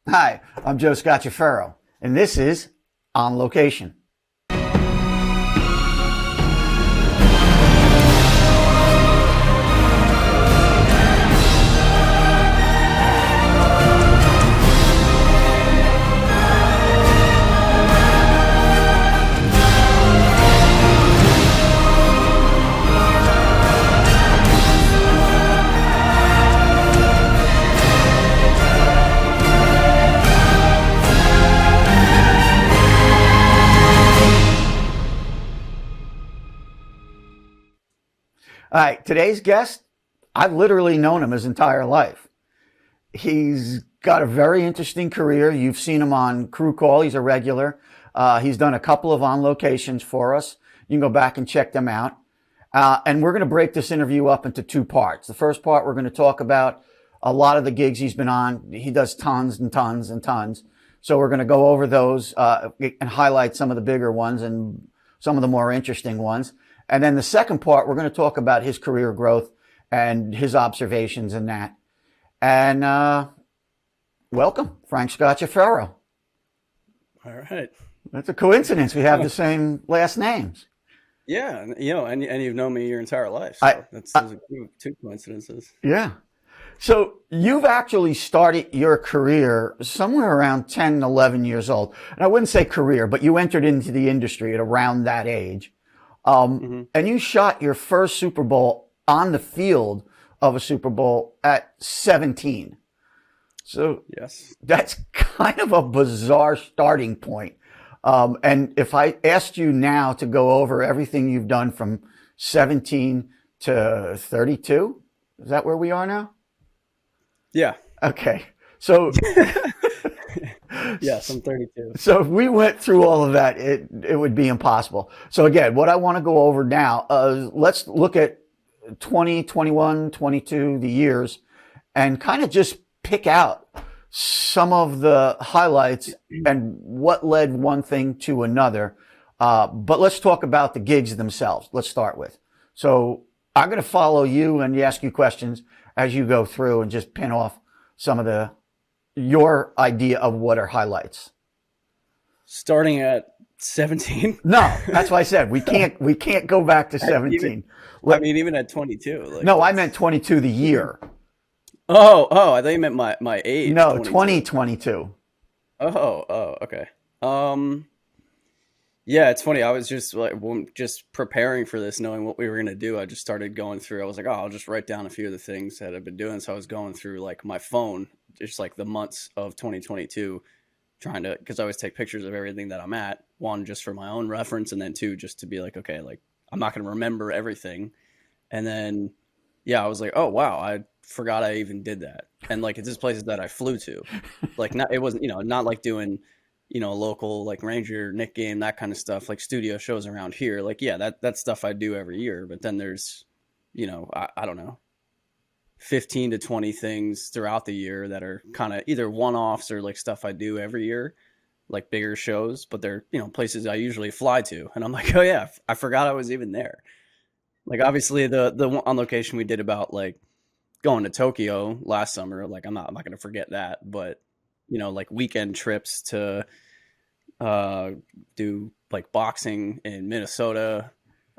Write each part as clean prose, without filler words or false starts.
Hi, I'm Joe Scacciaferro, and this is On Location. All right, today's guest, I've literally known him his entire life. He's got a very interesting career. You've seen him on Crew Call. He's a regular. He's done a couple of on locations for us. You can go back and check them out. And we're going to break this interview up into two parts. The first part, we're going to talk about a lot of the gigs he's been on. He does tons and tons and tons. So we're going to go over those and highlight some of the bigger ones and some of the more interesting ones. And then the second part, we're going to talk about his career growth and his observations in that. And welcome, Frank Scacciaferro. All right. That's a coincidence. We have the same last names. Yeah, and you've known me your entire life, I, so those are two coincidences. yeah. So you've actually started your career somewhere around 10, 11 years old. And I wouldn't say career, but you entered into the industry at around that age. And you shot your first Super Bowl on the field of a Super Bowl at 17. So Yes. that's kind of a bizarre starting point. And if I asked you now to go over everything you've done from 17 to 32, is that where we are now? Yeah. Okay. So, Yes, I'm 32. so if we went through all of that, it would be impossible. So again, what I want to go over now, let's look at 20, 21, 22, the years, and kind of just pick out some of the highlights and what led one thing to another. But let's talk about the gigs themselves. Let's start with. So I'm going to follow you and ask you questions as you go through and just pin off some of your idea of what are highlights. Starting at 17. No, that's why I said we can't go back to 17. Even at 22. No, I meant 22 the year. Oh, I thought you meant my age. No, 22. 2022. Okay. Yeah, it's funny. I was just just preparing for this, knowing what we were gonna do. I just started going through. I was like, oh, I'll just write down a few of the things that I've been doing. So I was going through like my phone, just like the months of 2022, trying to, because I always take pictures of everything that I'm at. One, just for my own reference, and then two, just to be like, okay, like I'm not gonna remember everything. And then, yeah, I was like, oh wow, I forgot I even did that. And like it's just places that I flew to, like not, it wasn't, not like doing local like Ranger Nick game, that kind of stuff, like studio shows around here. Like, yeah, that's stuff I do every year. But then there's, I don't know, 15 to 20 things throughout the year that are kind of either one-offs or like stuff I do every year, like bigger shows, but they're, places I usually fly to. And I'm like, oh yeah, I forgot I was even there. Like obviously the one on location we did about like going to Tokyo last summer, like I'm not going to forget that, but like weekend trips to do like boxing in Minnesota,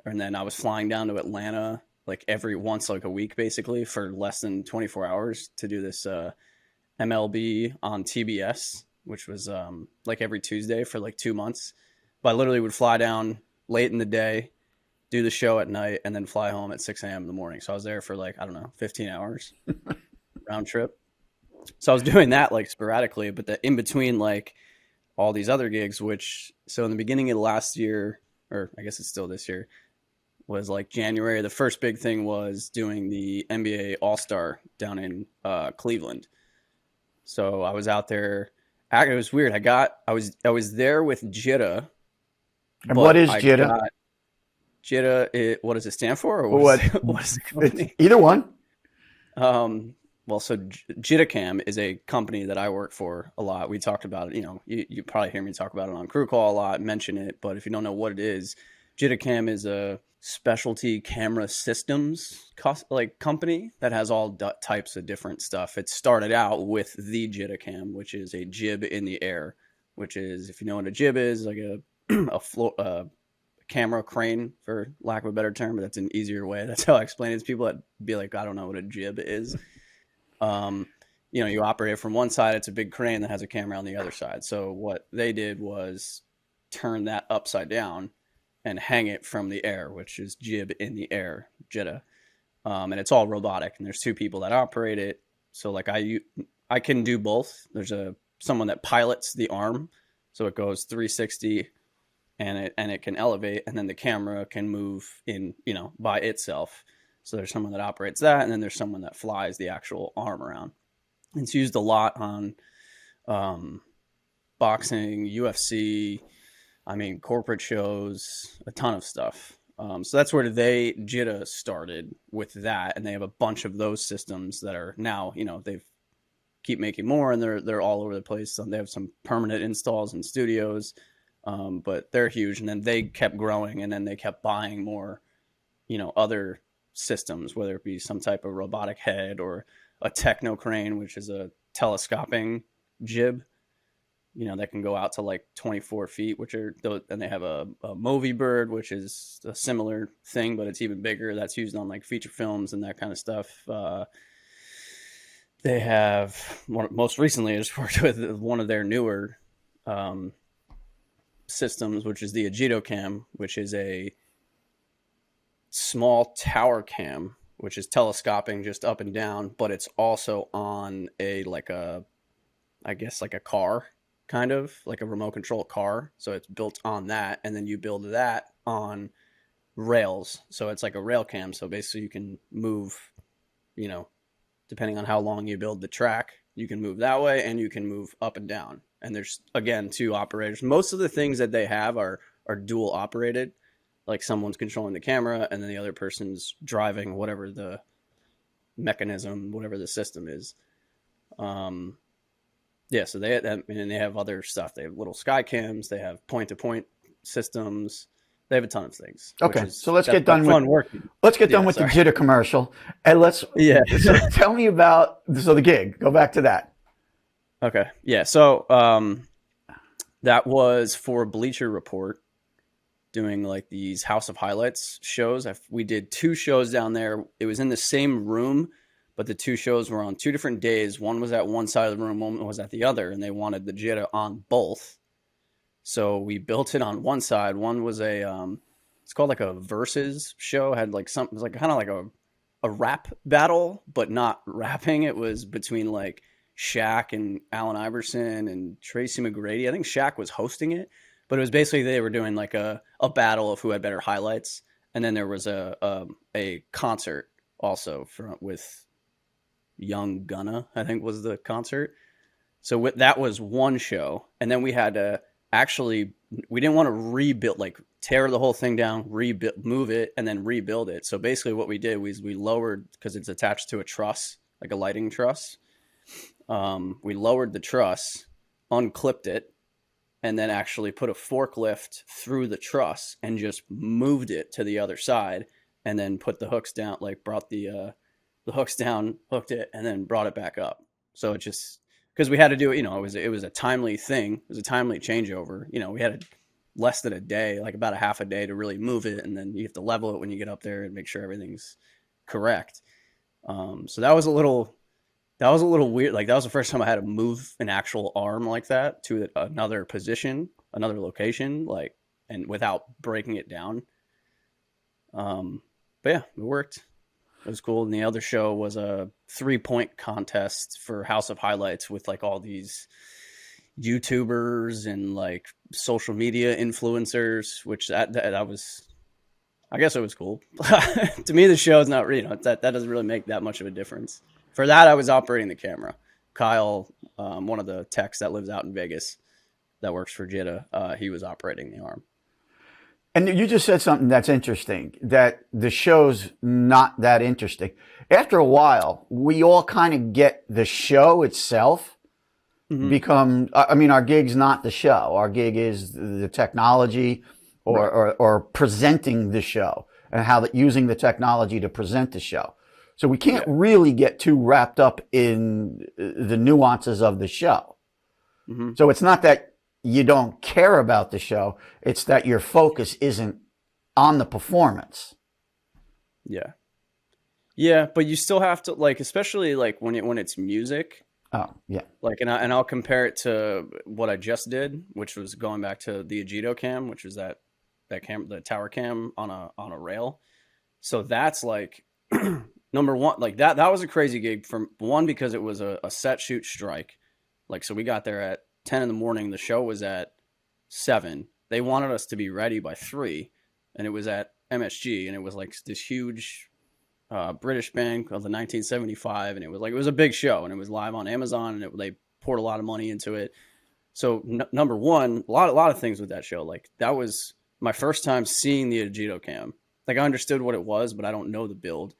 and then I was flying down to Atlanta like every once like a week basically for less than 24 hours to do this MLB on TBS, which was like every Tuesday for like 2 months. But I literally would fly down late in the day, do the show at night, and then fly home at 6 a.m. in the morning. So I was there for like, I don't know, 15 hours round trip. So I was doing that like sporadically, but the in between like all these other gigs, so in the beginning of last year, or I guess it's still this year, was like January. The first big thing was doing the NBA All-Star down in Cleveland. So I was out there. It was weird. I was there with JITA. And what is JITA? JITA, what does it stand for? Or What? What is the company? Either one. Well, so JITACAM is a company that I work for a lot. We talked about it. You probably hear me talk about it on Crew Call a lot, mention it. But if you don't know what it is, JitaCam is a specialty camera systems company that has all types of different stuff. It started out with the JitaCam, which is a jib in the air, which is, if you know what a jib is, like a camera crane, for lack of a better term, but that's an easier way. That's how I explain it to people that be like, I don't know what a jib is. You operate it from one side, it's a big crane that has a camera on the other side. So what they did was turn that upside down and hang it from the air, which is jib in the air, JITA. And it's all robotic, and there's two people that operate it. So like I can do both. There's someone that pilots the arm, so it goes 360 and it can elevate, and then the camera can move in, by itself. So there's someone that operates that, and then there's someone that flies the actual arm around. And it's used a lot on boxing, UFC, corporate shows, a ton of stuff. So that's where JITA started with that, and they have a bunch of those systems that are now, they've keep making more, and they're all over the place. They have some permanent installs in studios, but they're huge. And then they kept growing, and then they kept buying more, other systems, whether it be some type of robotic head or a techno crane, which is a telescoping jib, that can go out to like 24 feet, and they have a Movi bird, which is a similar thing, but it's even bigger. That's used on like feature films and that kind of stuff. They have most recently I just worked with one of their newer systems, which is the AgitoCam, which is a small tower cam, which is telescoping just up and down, but it's also on a car, kind of like a remote control car. So it's built on that, and then you build that on rails. So it's like a rail cam. So basically you can move, depending on how long you build the track, you can move that way and you can move up and down. And there's, again, two operators. Most of the things that they have are dual operated. Like someone's controlling the camera and then the other person's driving whatever the mechanism, whatever the system is. So they have other stuff. They have little sky cams. They have point-to-point systems. They have a ton of things. Okay, so let's get done with the JITA commercial, and so tell me about the gig. Go back to that. Okay, yeah. So that was for Bleacher Report, doing like these House of Highlights shows. We did 2 shows down there. It was in the same room, but the 2 shows were on 2 different days. One was at one side of the room, one was at the other, and they wanted the JITA on both. So we built it on one side. One was it's called like a versus show. Had like something, it was like kind of like a rap battle, but not rapping. It was between like Shaq and Allen Iverson and Tracy McGrady. I think Shaq was hosting it, but it was basically they were doing like a battle of who had better highlights. And then there was a concert also with Young Gunna, I think was the concert. So that was one show. And then we had to we didn't want to rebuild, like tear the whole thing down, move it, and then rebuild it. So basically what we did was we lowered, because it's attached to a truss, like a lighting truss. We lowered the truss, unclipped it, and then actually put a forklift through the truss and just moved it to the other side, and then put the hooks down, like brought the hooks down, hooked it, and then brought it back up. So it just, because we had to do it, it was a timely thing. It was a timely changeover. We had less than a day, like about a half a day to really move it. And then you have to level it when you get up there and make sure everything's correct. So that was a little weird. Like that was the first time I had to move an actual arm like that to another position, another location, and without breaking it down. But yeah, it worked. It was cool. And the other show was a 3-point contest for House of Highlights with like all these YouTubers and like social media influencers, which that was, I guess it was cool. To me, the show is not, that doesn't really make that much of a difference. For that, I was operating the camera. Kyle, one of the techs that lives out in Vegas that works for JITA, he was operating the arm. And you just said something that's interesting, that the show's not that interesting. After a while, we all kind of get the show itself our gig's not the show. Our gig is the technology, Right. or presenting the show and how that using the technology to present the show. So we can't Yeah. really get too wrapped up in the nuances of the show. Hmm. So it's not that you don't care about the show, it's that your focus isn't on the performance. Yeah. Yeah, but you still have to like, especially like when it's music, Oh, yeah. like, I'll compare it to what I just did, which was going back to the Agito cam, which was that cam, the tower cam on a rail. So that's like number one, like that was a crazy gig from one because it was a set shoot strike. Like, so we got there at 10 in the morning. The show was at 7. They wanted us to be ready by 3, and it was at MSG, and it was like this huge British band called the 1975, and it was a big show, and it was live on Amazon, and they poured a lot of money into it. So number one, a lot of things with that show. Like, that was my first time seeing the Agito cam. Like, I understood what it was, but I don't know the build.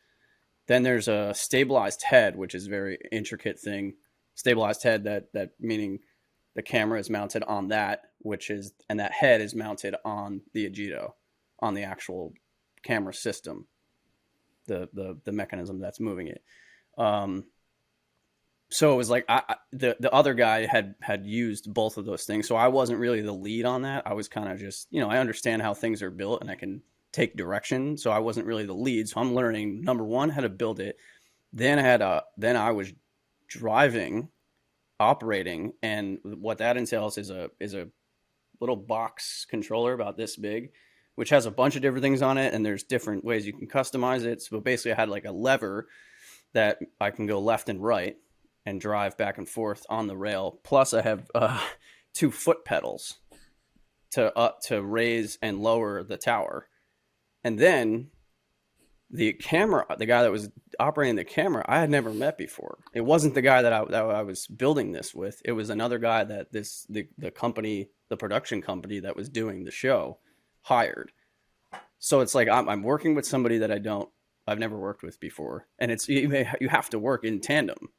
Then there's a stabilized head, which is a very intricate thing. Stabilized head, that meaning the camera is mounted on that, and that head is mounted on the Agito, on the actual camera system, the mechanism that's moving it. Um, so it was like the other guy had used both of those things, so I wasn't really the lead on that. I was kind of just, I understand how things are built and I can take direction, so I wasn't really the lead. So I'm learning, number one, how to build it. Then I was driving, operating, and what that entails is a little box controller about this big, which has a bunch of different things on it, and there's different ways you can customize it. So basically, I had like a lever that I can go left and right and drive back and forth on the rail. Plus, I have 2 foot pedals to raise and lower the tower. And then the guy that was operating the camera, I had never met before. It wasn't the guy that I was building this with. It was another guy that the company, the production company that was doing the show, hired. So it's like I'm working with somebody that I've never worked with before, and you have to work in tandem.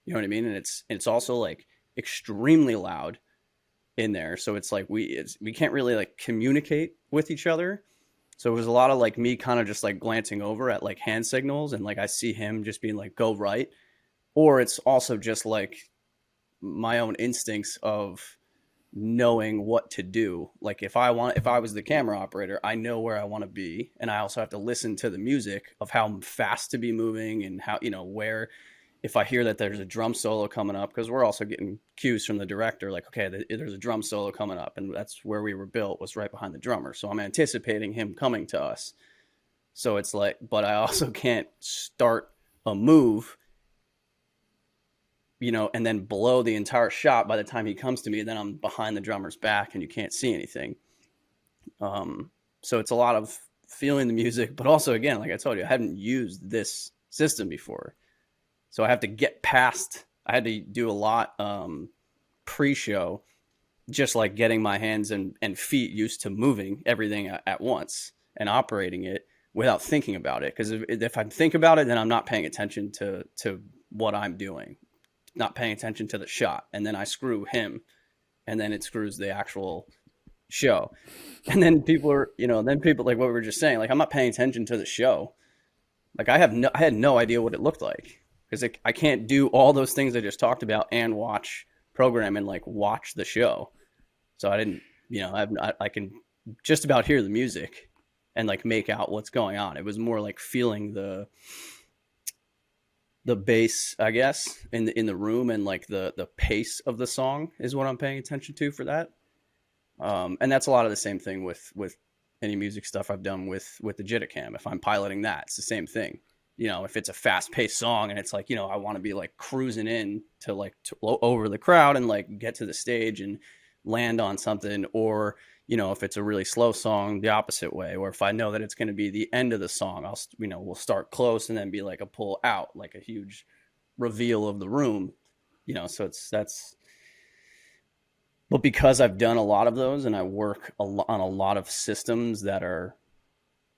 You know what I mean? And it's also like extremely loud in there, so it's like we can't really like communicate with each other. So it was a lot of like me kind of just like glancing over at like hand signals, and like I see him just being like, go right. Or it's also just like my own instincts of knowing what to do. Like, if I was the camera operator, I know where I want to be, and I also have to listen to the music of how fast to be moving, and how, where, if I hear that there's a drum solo coming up, because we're also getting cues from the director, like, okay, there's a drum solo coming up, and that's where we were built, was right behind the drummer. So I'm anticipating him coming to us. So it's like, but I also can't start a move, and then blow the entire shot by the time he comes to me. Then I'm behind the drummer's back and you can't see anything. So it's a lot of feeling the music, but also, again, like I told you, I hadn't used this system before. So I had to do a lot pre-show, just like getting my hands and feet used to moving everything at once and operating it without thinking about it. Because if I think about it, then I'm not paying attention to what I'm doing, not paying attention to the shot. And then I screw him, and then it screws the actual show. And then people like what we were just saying, like, I'm not paying attention to the show. Like, I had no idea what it looked like, because I can't do all those things I just talked about and program and like watch the show. So I didn't, I can just about hear the music and like make out what's going on. It was more like feeling the bass, I guess, in the room, and like the pace of the song is what I'm paying attention to for that. And that's a lot of the same thing with any music stuff I've done with the Jitticam. If I'm piloting that, it's the same thing. If it's a fast paced song and it's like, I want to be like cruising in to over the crowd and like get to the stage and land on something, or, if it's a really slow song, the opposite way, or if I know that it's going to be the end of the song, we'll start close and then be like a pull out, like a huge reveal of the room, so but because I've done a lot of those and I work on a lot of systems that are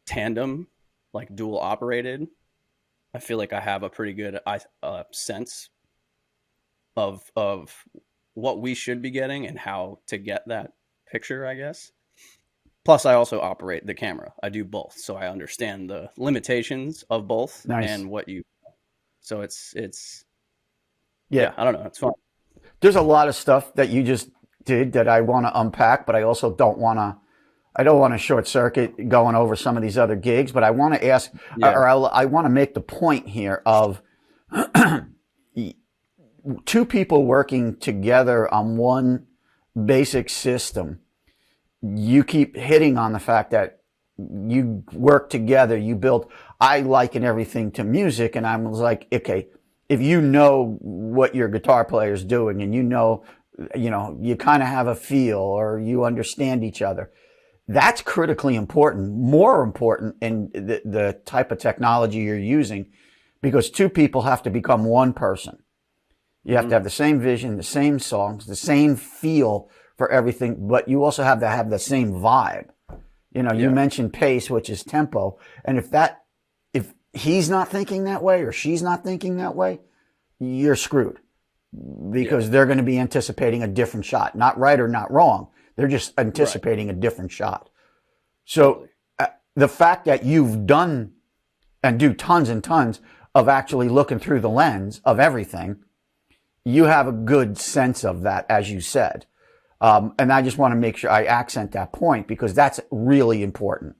tandem, like dual operated, I feel like I have a pretty good sense of what we should be getting and how to get that picture, I guess. Plus, I also operate the camera. I do both, so I understand the limitations of both Nice. and what you. So it's Yeah. yeah, I don't know. It's fun. There's a lot of stuff that you just did that I want to unpack, but I also don't want to. I don't want to short circuit going over some of these other gigs, but I want to ask, Yeah. or I want to make the point here of two people working together on one basic system. You keep hitting on the fact that you work together, you build. I liken everything to music, and I was like, okay, if you know what your guitar player is doing, and you kind of have a feel, or you understand each other, that's critically important, more important in the type of technology you're using, because two people have to become one person. You have to have the same vision, the same songs, the same feel for everything, but you also have to have the same vibe. You mentioned pace, which is tempo. And if he's not thinking that way or she's not thinking that way, you're screwed, because they're going to be anticipating a different shot. Not right or not wrong. They're just anticipating a different shot. So the fact that you've done and do tons and tons of actually looking through the lens of everything, you have a good sense of that, as you said. And I just want to make sure I accent that point, because that's really important.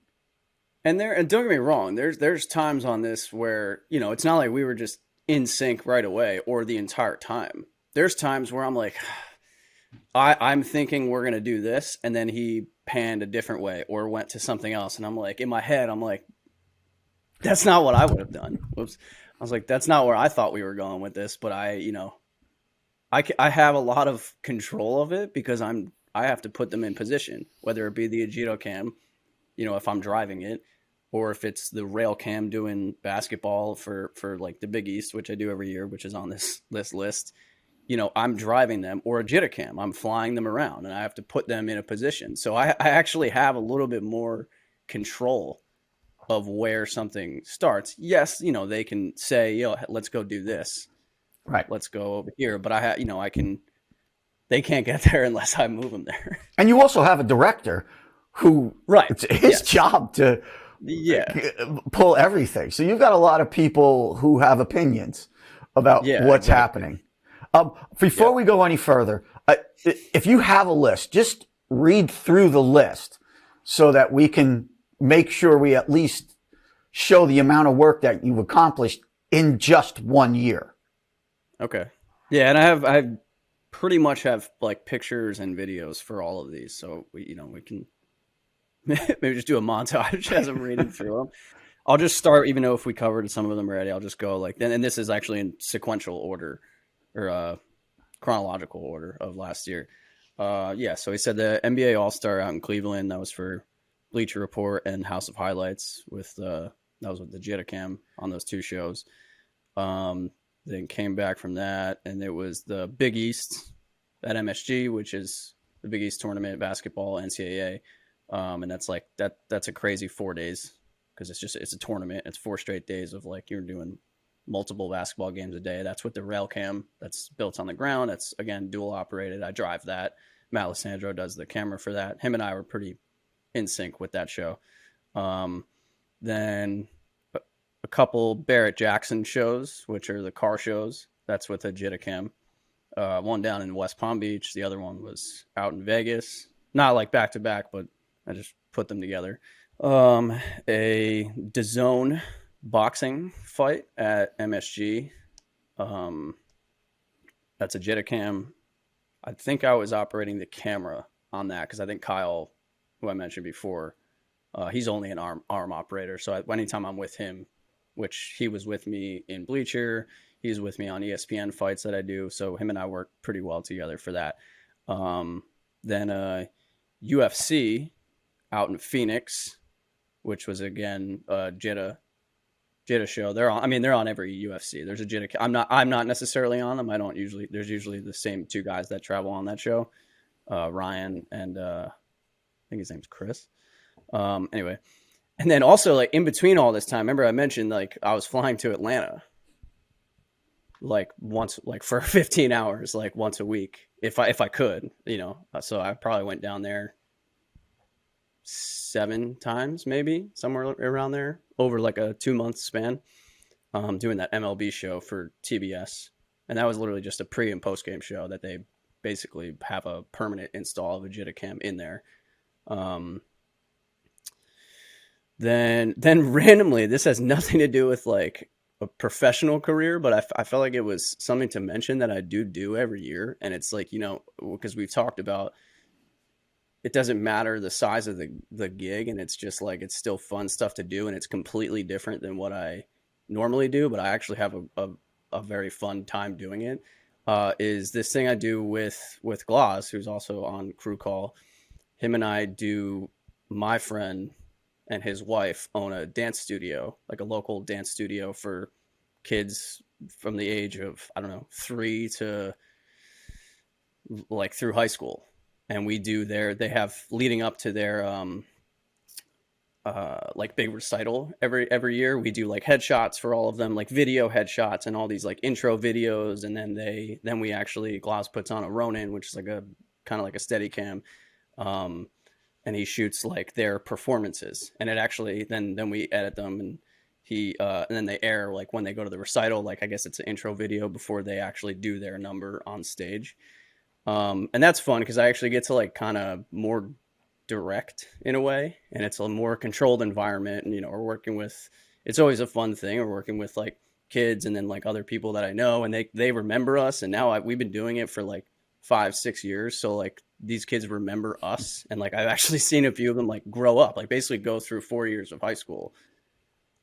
And don't get me wrong, there's times on this where, it's not like we were just in sync right away or the entire time. There's times where I'm like, I'm thinking we're gonna do this, and then he panned a different way or went to something else, and I'm like, in my head, I'm like, that's not what I would have done. Whoops. I was like, that's not where I thought we were going with this, but I have a lot of control of it, because I have to put them in position, whether it be the Agito cam, if I'm driving it, or if it's the rail cam doing basketball for like the Big East, which I do every year, which is on this list. I'm driving them, or a Agito cam, I'm flying them around, and I have to put them in a position. So I actually have a little bit more control of where something starts. Yes, they can say, let's go do this. Right. Let's go over here. But I can, they can't get there unless I move them there. And you also have a director who, it's his job to pull everything. So you've got a lot of people who have opinions about what's happening. Before we go any further, if you have a list, just read through the list so that we can make sure we at least show the amount of work that you've accomplished in just 1 year. Okay. Yeah, and I pretty much have like pictures and videos for all of these, so we can maybe just do a montage as I'm reading through them. I'll just start, even though if we covered some of them already, I'll just go like, and this is actually in sequential order, or chronological order of last year. So he said the NBA All-Star out in Cleveland, that was for Bleacher Report and House of Highlights, that was with the Jitacam on those two shows. Then came back from that, and it was the Big East at MSG, which is the Big East tournament, basketball, NCAA. And that's a crazy 4 days, because it's a tournament. It's 4 straight days of like, you're doing multiple basketball games a day. That's with the rail cam that's built on the ground. That's, again, dual operated. I drive that. Matt Alessandro does the camera for that. Him and I were pretty in sync with that show. Then a couple Barrett Jackson shows, which are the car shows. That's with a Jitacam. One down in West Palm Beach. The other one was out in Vegas. Not like back to back, but I just put them together. A DAZN boxing fight at MSG. That's a Jitacam. I think I was operating the camera on that, because I think Kyle, who I mentioned before, he's only an arm operator. So anytime I'm with him, which he was with me in Bleacher, he's with me on ESPN fights that I do. So him and I work pretty well together for that. Then UFC out in Phoenix, which was again Jitta show. They're on every UFC. There's a Jitta. I'm not necessarily on them. There's usually the same two guys that travel on that show, Ryan and I think his name's Chris. Anyway. And then also, like, in between all this time, remember I mentioned, like, I was flying to Atlanta, like, once, like, for 15 hours, like, once a week, if I could, So I probably went down there 7 times, maybe somewhere around there, over like a 2 month span, doing that MLB show for TBS. And that was literally just a pre and post game show that they basically have a permanent install of a Jitticam in there. Then randomly, this has nothing to do with like a professional career, but I felt like it was something to mention that I do every year. And it's like, because we've talked about, it doesn't matter the size of the gig, and it's just like, it's still fun stuff to do, and it's completely different than what I normally do, but I actually have a very fun time doing it. Is this thing I do with Gloss, who's also on Crew Call. Him and I do, my friend and his wife own a dance studio, like a local dance studio for kids from the age of, I don't know, 3 to like through high school. And we do they have, leading up to their like big recital every year, we do like headshots for all of them, like video headshots and all these like intro videos. And then we actually, Gloss puts on a Ronin, which is like a kind of like a Steadicam. And he shoots like their performances, and it actually, then we edit them, and and then they air like when they go to the recital, like I guess it's an intro video before they actually do their number on stage. And that's fun because I actually get to like kind of more direct in a way, and it's a more controlled environment. And we're working with, it's always a fun thing. We're working with like kids and then like other people that I know, and they remember us. And now we've been doing it for like 5-6 years, so like these kids remember us, and like I've actually seen a few of them like grow up, like basically go through 4 years of high school.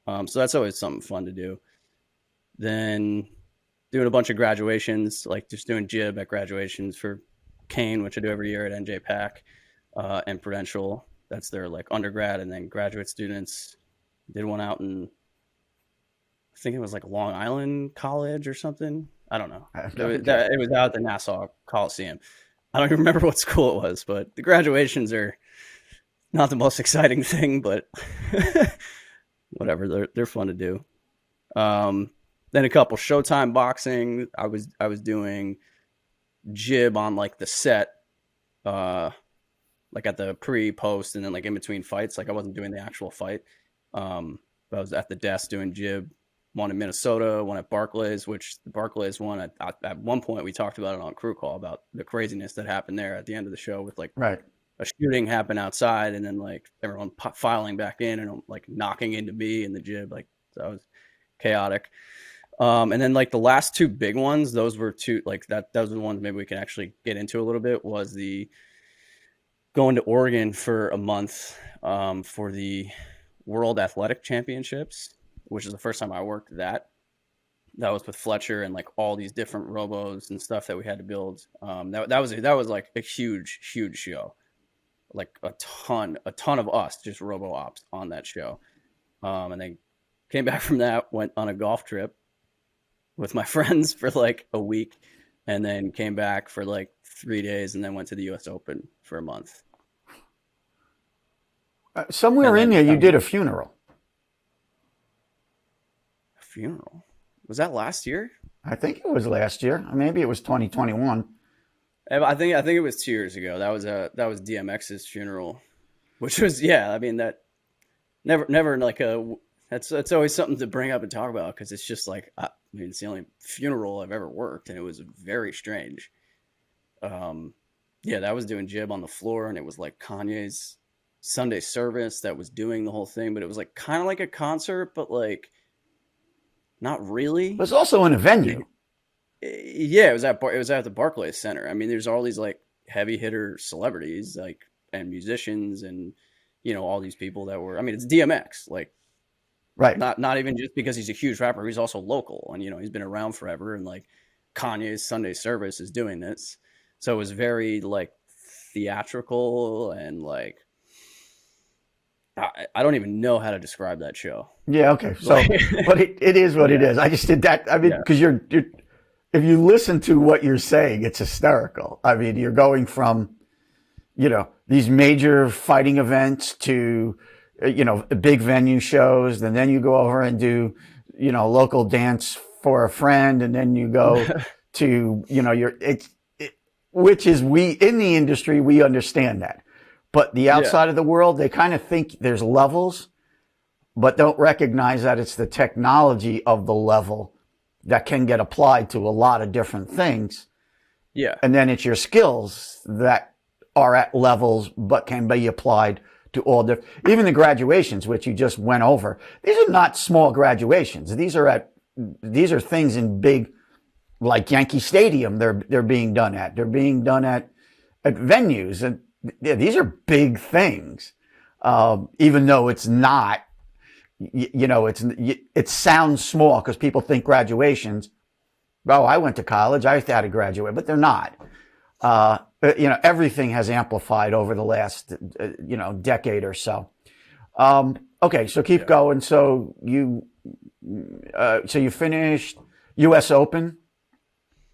So that's always something fun to do. Then doing a bunch of graduations, like just doing jib at graduations for Kane, which I do every year at NJ Pack, and Prudential. That's their like undergrad and then graduate students. Did one out in, I think it was like Long Island College or something. I don't know. It was out at the Nassau Coliseum. I don't even remember what school it was, but the graduations are not the most exciting thing, but whatever, they're fun to do. Then a couple Showtime boxing. I was doing jib on like the set, like at the pre-post, and then like in between fights. Like I wasn't doing the actual fight, but I was at the desk doing jib. One in Minnesota, one at Barclays, which the Barclays one, at one point we talked about it on Crew Call about the craziness that happened there at the end of the show with like right. a shooting happened outside, and then like everyone filing back in and like knocking into me in the jib. Like that was chaotic. And then like the last 2 big ones, those were two, like those are the ones maybe we can actually get into a little bit, was the going to Oregon for a month for the World Athletic Championships, which is the first time I worked that. That was with Fletcher and like all these different robos and stuff that we had to build. That was like a huge show, like a ton of us just robo ops on that show. And then came back from that, went on a golf trip with my friends for like a week, and then came back for like 3 days, and then went to the US Open for a month. Somewhere in there, you did a funeral. Funeral? Was that last year? I think it was last year. Maybe it was 2021. I think it was 2 years ago. That was DMX's funeral, which was, yeah. I mean, that never like that's always something to bring up and talk about, because it's just like, I mean, it's the only funeral I've ever worked, and it was very strange. Yeah, that was doing jib on the floor, and it was like Kanye's Sunday service that was doing the whole thing, but it was like kind of like a concert, but not really. It was also in a venue. Yeah, it was at the Barclays Center. I mean, there's all these like heavy hitter celebrities, like, and musicians, and all these people that were. I mean, it's DMX, like, right? Not even just because he's a huge rapper. He's also local, and he's been around forever. And like Kanye's Sunday service is doing this, so it was very like theatrical, and like I don't even know how to describe that show. Yeah, okay. So, but it is what it is. I just did that. I mean, because you're if you listen to what you're saying, it's hysterical. I mean, you're going from, these major fighting events to, big venue shows. And then you go over and do, local dance for a friend. And then you go to, which is, we in the industry, we understand that. But the Yeah. outside of the world, they kind of think there's levels, but don't recognize that it's the technology of the level that can get applied to a lot of different things. Yeah. And then it's your skills that are at levels, but can be applied to all different, even the graduations, which you just went over. These are not small graduations. These are things in big, like Yankee Stadium. They're being done at. They're being done at venues, and these are big things. Even though it's not, it sounds small because people think graduations. Oh, I went to college. I had to graduate, but they're not. Everything has amplified over the last, decade or so. Okay, so keep going. So you finished U.S. Open,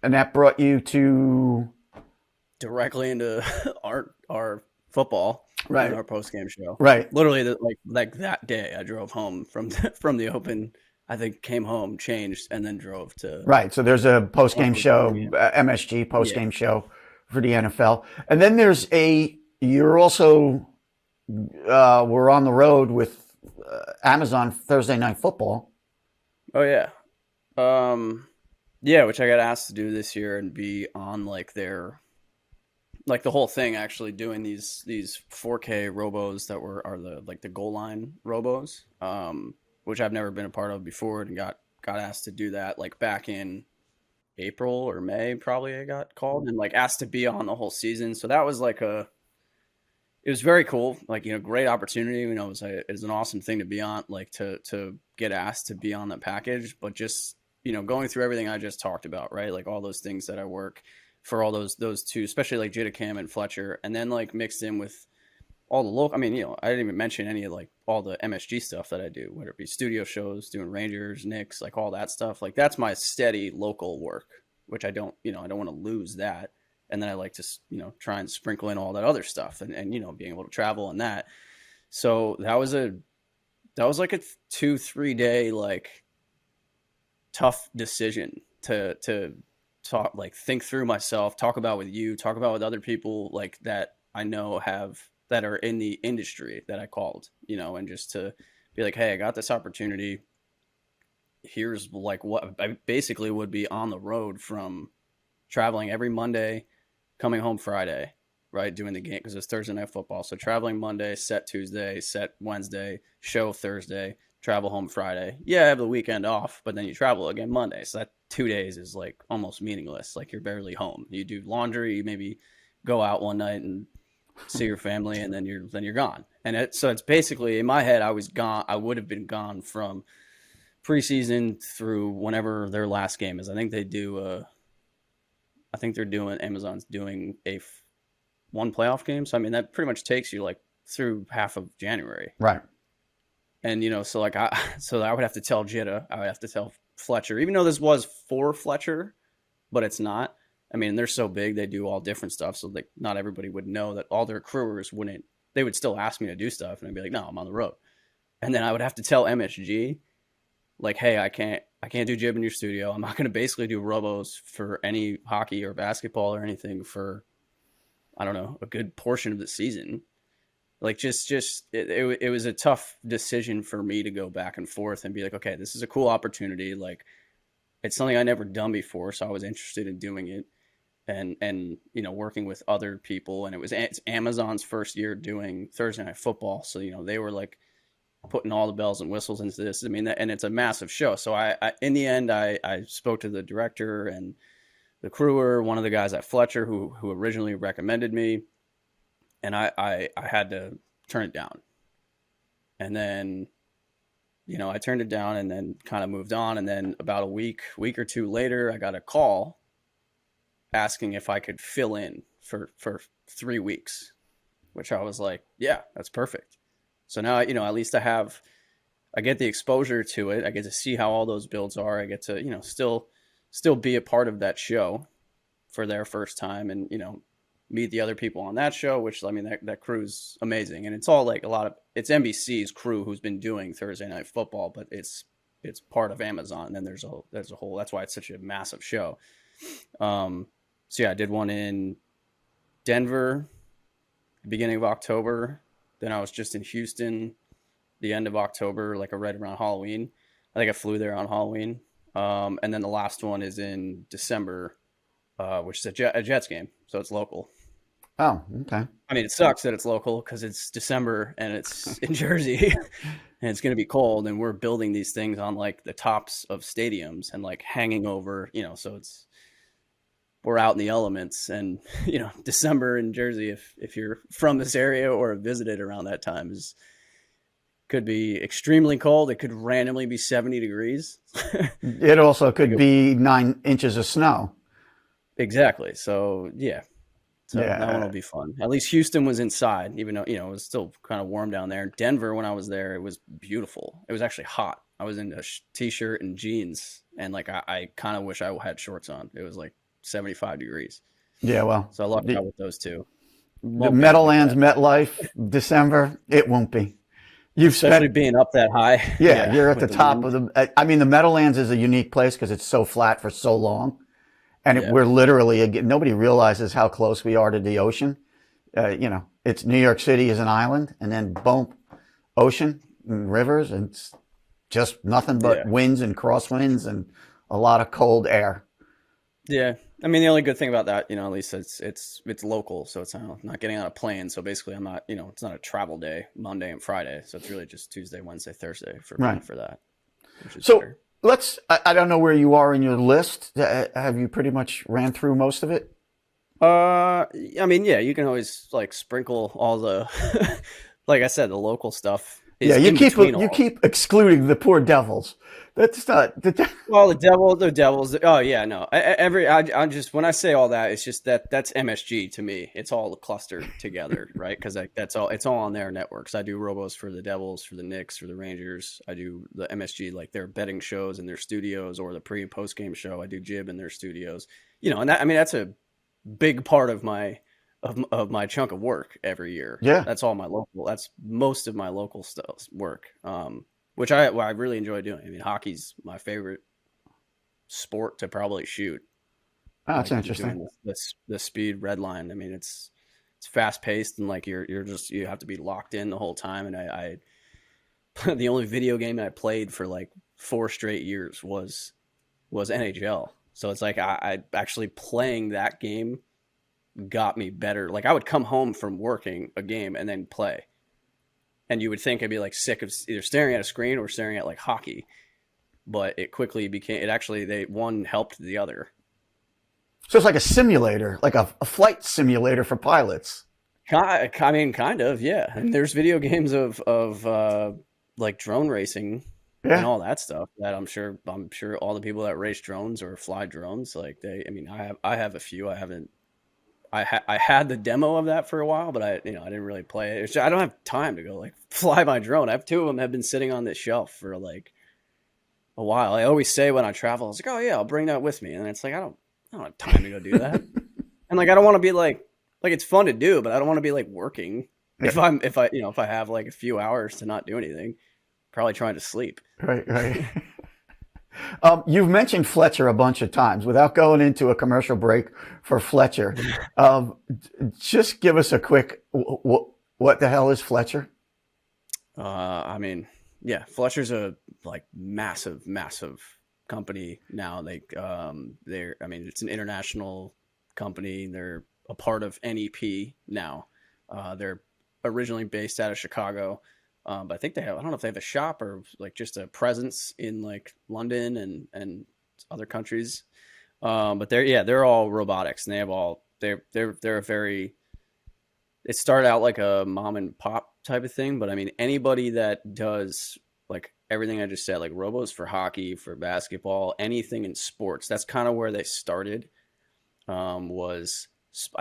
and that brought you to directly into our football, right, our post game show. right, Literally, like that day, I drove home from from the Open. I think came home, changed, and then drove to right. So there's a post game show, MSG post game show for the NFL, and then you're also we're on the road with Amazon Thursday Night Football. Oh yeah, yeah, which I got asked to do this year and be on like their the whole thing, actually doing these 4K robos that are the goal line robos, which I've never been a part of before, and got asked to do that like back in April or May, probably. I got called and like asked to be on the whole season, so that was it was very cool, great opportunity. It was an awesome thing to be on, like to get asked to be on the package, but just going through everything I just talked about, right? Like all those things that I work for, all those two, especially like Jada Cam and Fletcher, and then like mixed in with all the local. I mean, I didn't even mention any of like all the MSG stuff that I do, whether it be studio shows, doing Rangers, Knicks, like all that stuff. Like that's my steady local work, which I don't want to lose that. And then I like to, try and sprinkle in all that other stuff and being able to travel and that. So that was like a 2-3 day, like tough decision to talk, like think through myself, talk about with you, talk about with other people like that I know that are in the industry that I called, and just to be like, hey, I got this opportunity. Here's like what I basically would be on the road from traveling every Monday, coming home Friday, right? Doing the game because it's Thursday Night Football. So traveling Monday, set Tuesday, set Wednesday, show Thursday, travel home Friday. Yeah, I have the weekend off, but then you travel again Monday. So that 2 days is like almost meaningless. Like you're barely home. You do laundry, you maybe go out one night and see your family, and then you're gone. And so it's basically, in my head, I was gone. I would have been gone from preseason through whenever their last game is. I think they do. I think Amazon's doing one playoff game. So I mean, that pretty much takes you like through half of January, right? And so I would have to tell Jita, I would have to tell Fletcher, even though this was for Fletcher, but it's not. I mean, they're so big, they do all different stuff. So like not everybody would know that all their crewers they would still ask me to do stuff. And I'd be like, no, I'm on the road. And then I would have to tell MSG, like, hey, I can't do jib in your studio. I'm not going to basically do robos for any hockey or basketball or anything for, I don't know, a good portion of the season. Like it was a tough decision for me to go back and forth and be like, okay, this is a cool opportunity. Like it's something I never done before. So I was interested in doing it and working with other people. And it's Amazon's first year doing Thursday Night Football. So, they were like putting all the bells and whistles into this. I mean, and it's a massive show. So I in the end, I spoke to the director and the crewer, one of the guys at Fletcher who originally recommended me. And I had to turn it down. And then, I turned it down and then kind of moved on. And then about a week or two later, I got a call asking if I could fill in for 3 weeks, which I was like, yeah, that's perfect. So now, at least I get the exposure to it. I get to see how all those builds are. I get to, still be a part of that show for their first time and, meet the other people on that show, which, I mean, that crew's amazing. And it's all like it's NBC's crew who's been doing Thursday Night Football, but it's part of Amazon. And then there's a whole, that's why it's such a massive show. So yeah, I did one in Denver, the beginning of October. Then I was just in Houston the end of October, like right around Halloween. I think I flew there on Halloween. And then the last one is in December, which is a Jets game, so it's local. Oh, okay. I mean, it sucks that it's local because it's December and it's in Jersey and it's going to be cold. And we're building these things on like the tops of stadiums and like hanging over, so we're out in the elements. And, December in Jersey, if you're from this area or have visited around that time, could be extremely cold. It could randomly be 70 degrees. It also could be 9 inches of snow. Exactly. So, yeah. So Yeah. that one will be fun. At least Houston was inside, even though, it was still kind of warm down there. Denver, when I was there, it was beautiful. It was actually hot. I was in a t-shirt and jeans, and like I kind of wish I had shorts on. It was like 75 degrees. Yeah, well, So I lucked out with those two. the Meadowlands, MetLife, December, it won't be. You've Especially being up that high. Yeah, you're at the top of the. I mean, the Meadowlands is a unique place because it's so flat for so long, and we're literally nobody realizes how close we are to the ocean. It's New York City is an island, and then boom, ocean and rivers, and it's just nothing but winds and crosswinds and a lot of cold air. Yeah. I mean, the only good thing about that, at least it's local, so it's not getting on a plane. So basically, I'm not, it's not a travel day, Monday and Friday. So it's really just Tuesday, Wednesday, Thursday for that. Which is better. I don't know where you are in your list. Have you pretty much ran through most of it? I mean, yeah, you can always like sprinkle all the, like I said, the local stuff. You keep excluding the poor devils. That's not well, the devils. Oh yeah, no. I just when I say all that, it's just that's MSG to me. It's all clustered together, right? Because it's all on their networks. I do robos for the Devils, for the Knicks, for the Rangers. I do the MSG like their betting shows in their studios or the pre and post game show. I do Jib in their studios. And that's a big part of my chunk of work every year. Yeah, that's all my local. That's most of my local stuff work. Which I really enjoy doing. I mean, hockey's my favorite sport to probably shoot. Oh, that's interesting. The speed red line. I mean, it's fast paced and like you have to be locked in the whole time. And I the only video game I played for like 4 straight years was NHL. So it's like I actually playing that game got me better. Like I would come home from working a game and then play. And you would think I'd be like sick of either staring at a screen or staring at like hockey, but it quickly became. It actually one helped the other. So it's like a simulator, like a flight simulator for pilots. I mean, kind of, yeah. And there's video games of like drone racing and all that stuff that I'm sure all the people that race drones or fly drones, like I have a few. I had the demo of that for a while, but I didn't really play it. I don't have time to go like fly my drone. I have 2 of them have been sitting on this shelf for like a while. I always say when I travel, I was like, oh yeah, I'll bring that with me. And it's like, I don't have time to go do that. And like, I don't want to be like it's fun to do, but I don't want to be like working if I have like a few hours to not do anything, probably trying to sleep. Right. You've mentioned Fletcher a bunch of times. Without going into a commercial break for Fletcher, just give us a quick, what the hell is Fletcher? I mean, yeah, Fletcher's a like massive company now. It's an international company. They're a part of NEP now. They're originally based out of Chicago. But I think I don't know if they have a shop or like just a presence in like London and other countries. But they're all robotics and they're a very, it started out like a mom and pop type of thing. But I mean, anybody that does like everything I just said, like robos for hockey, for basketball, anything in sports, that's kind of where they started. I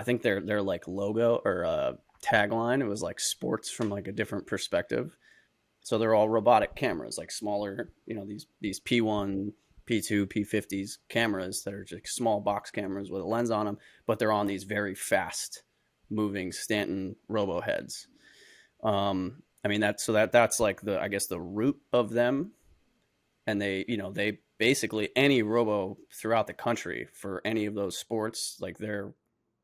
think their like logo or, tagline, it was like sports from like a different perspective. So they're all robotic cameras, like smaller, these P1, P2, P50s cameras that are just small box cameras with a lens on them, but they're on these very fast moving Stanton robo heads. That's like the root of them. And they basically any robo throughout the country for any of those sports, like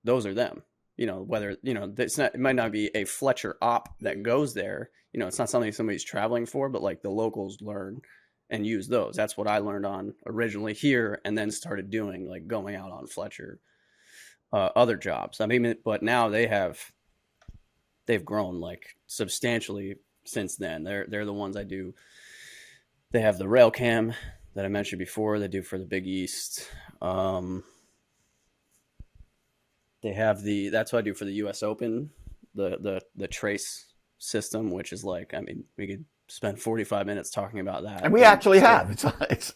those are them. whether, it might not be a Fletcher op that goes there. It's not something somebody's traveling for, but like the locals learn and use those. That's what I learned on originally here, and then started doing, like, going out on Fletcher, other jobs. I mean, but now they've grown like substantially since then. They're the ones I do. They have the rail cam that I mentioned before. They do for the Big East. They have that's what I do for the U.S. Open, the trace system, which is like, I mean, we could spend 45 minutes talking about that. And we actually have.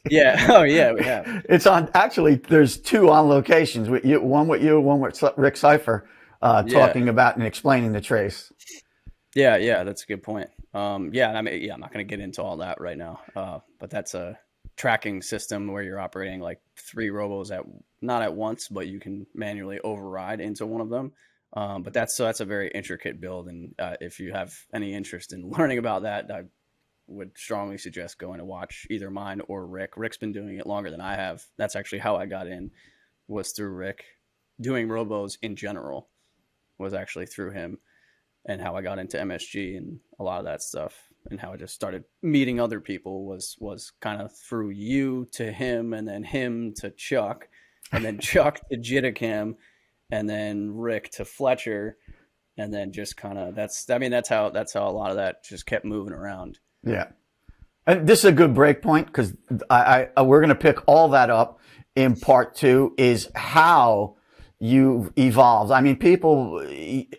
Yeah. Oh, yeah, we have. It's on. Actually, there's two on locations. One with you, one with Rick Cipher, talking about and explaining the trace. Yeah, that's a good point. Yeah, I mean, I'm not going to get into all that right now. But that's a tracking system where you're operating like 3 robos not at once, but you can manually override into one of them. But that's a very intricate build, and if you have any interest in learning about that, I would strongly suggest going to watch either mine or Rick. Rick's been doing it longer than I have. That's actually how I got in, was through Rick. Doing robos in general was actually through him, and how I got into MSG and a lot of that stuff, and how I just started meeting other people was kind of through you to him, and then him to Chuck, and then Chuck to Jitticam, and then Rick to Fletcher, and then just kind of that's how a lot of that just kept moving around. Yeah, and this is a good break point, because we're going to pick all that up in part 2, is how you've evolved. I mean, people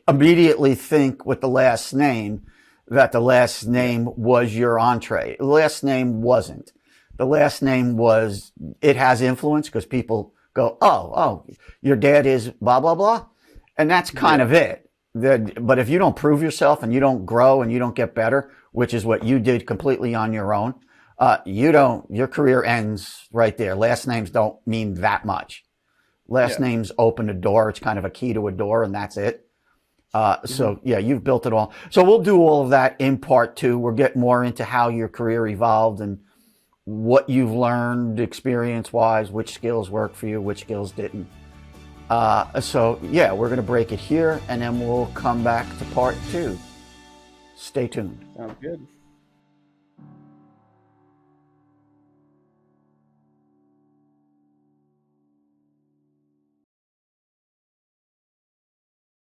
immediately think with the last name that the last name was your entree. The last name wasn't. The last name it has influence, because people go, oh, your dad is blah, blah, blah. And that's kind of it. But if you don't prove yourself and you don't grow and you don't get better, which is what you did completely on your own, your career ends right there. Last names don't mean that much. Last names open a door. It's kind of a key to a door, and that's it. So yeah, you've built it all. So we'll do all of that in part 2. We'll get more into how your career evolved and what you've learned experience-wise, which skills worked for you, which skills didn't. So yeah, we're going to break it here, and then we'll come back to part 2. Stay tuned. Sounds good.